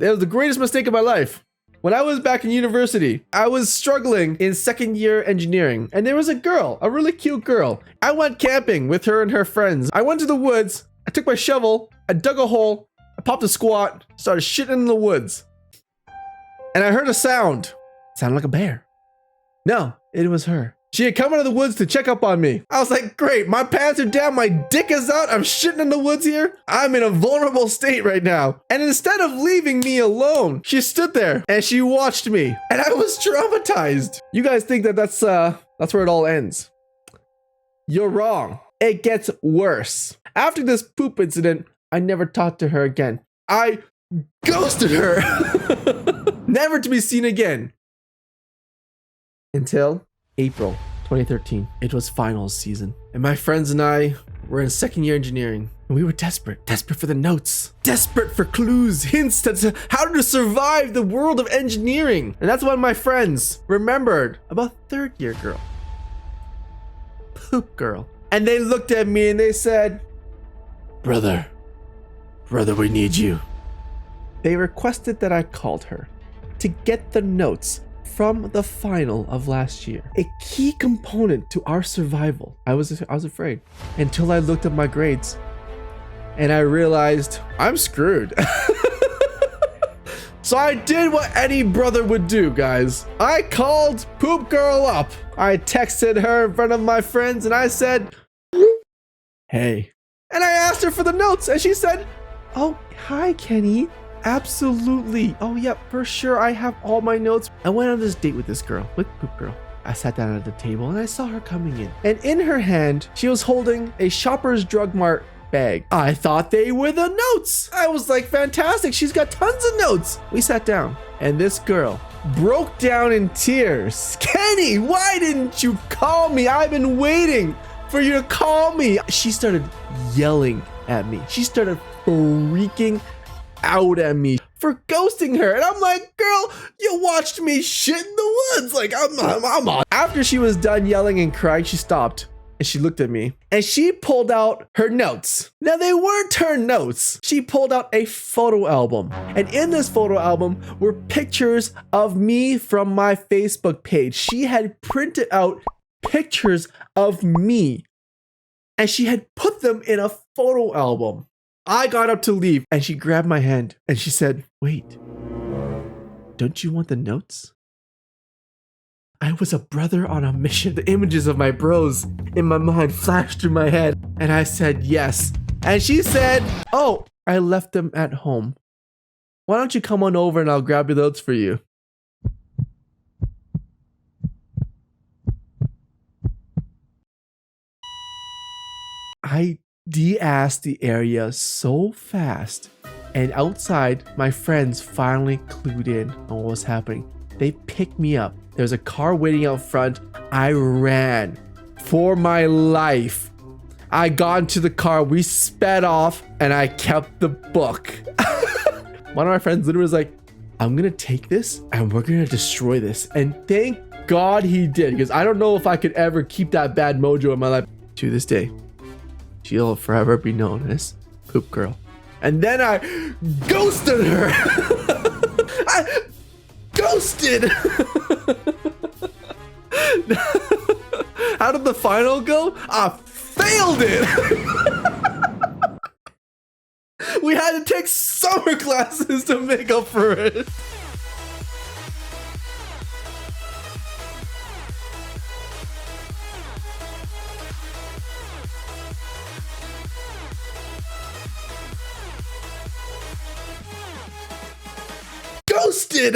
It was the greatest mistake of my life. When I was back in university, I was struggling in second year engineering, and there was a girl, a really cute girl. I went camping with her and her friends. I went to the woods, I took my shovel, I dug a hole, I popped a squat, started shitting in the woods. And I heard a sound. It sounded like a bear. No, it was her. She had come out of the woods to check up on me. I was like, great, my pants are down, my dick is out, I'm shitting in the woods here. I'm in a vulnerable state right now. And instead of leaving me alone, she stood there and she watched me. And I was traumatized. You guys think that that's where it all ends. You're wrong. It gets worse. After this poop incident, I never talked to her again. I ghosted her. Never to be seen again. Until April 2013. It was finals season, and my friends and I were in second year engineering, and we were desperate for the notes, desperate for clues, hints to how to survive the world of engineering. And that's when my friends remembered about third year girl, poop girl, and they looked at me and they said, brother, we need you. They requested that I called her to get the notes from the final of last year, a key component to our survival. I was afraid until I looked at my grades and I realized I'm screwed. So I did what any brother would do, guys. I called Poop Girl up. I texted her in front of my friends and I said, hey. And I asked her for the notes and she said, oh, hi, Kenny. Absolutely. Oh, yeah, for sure. I have all my notes. I went on this date with this girl, with Poop Girl. I sat down at the table and I saw her coming in. And in her hand, she was holding a Shoppers Drug Mart bag. I thought they were the notes. I was like, fantastic. She's got tons of notes. We sat down and this girl broke down in tears. Kenny, why didn't you call me? I've been waiting for you to call me. She started yelling at me. She started freaking out at me for ghosting her. And I'm like, girl, you watched me shit in the woods. Like, I'm on. After she was done yelling and crying, she stopped and she looked at me and she pulled out her notes. Now, they weren't her notes. She pulled out a photo album. And in this photo album were pictures of me from my Facebook page. She had printed out pictures of me and she had put them in a photo album. I got up to leave and she grabbed my hand and she said, wait, don't you want the notes? I was a brother on a mission. The images of my bros in my mind flashed through my head and I said yes. And she said, oh, I left them at home. Why don't you come on over and I'll grab your notes for you. I de-assed the area so fast, and outside my friends finally clued in on what was happening. They picked me up. There was a car waiting out front. I ran for my life. I got into the car, we sped off, and I kept the book. One of my friends literally was like, I'm gonna take this and we're gonna destroy this. And thank God he did, because I don't know if I could ever keep that bad mojo in my life. To this day, she'll forever be known as Poop Girl. And then I ghosted her. I ghosted. How did the final go? I failed it. We had to take summer classes to make up for it. Ghosted.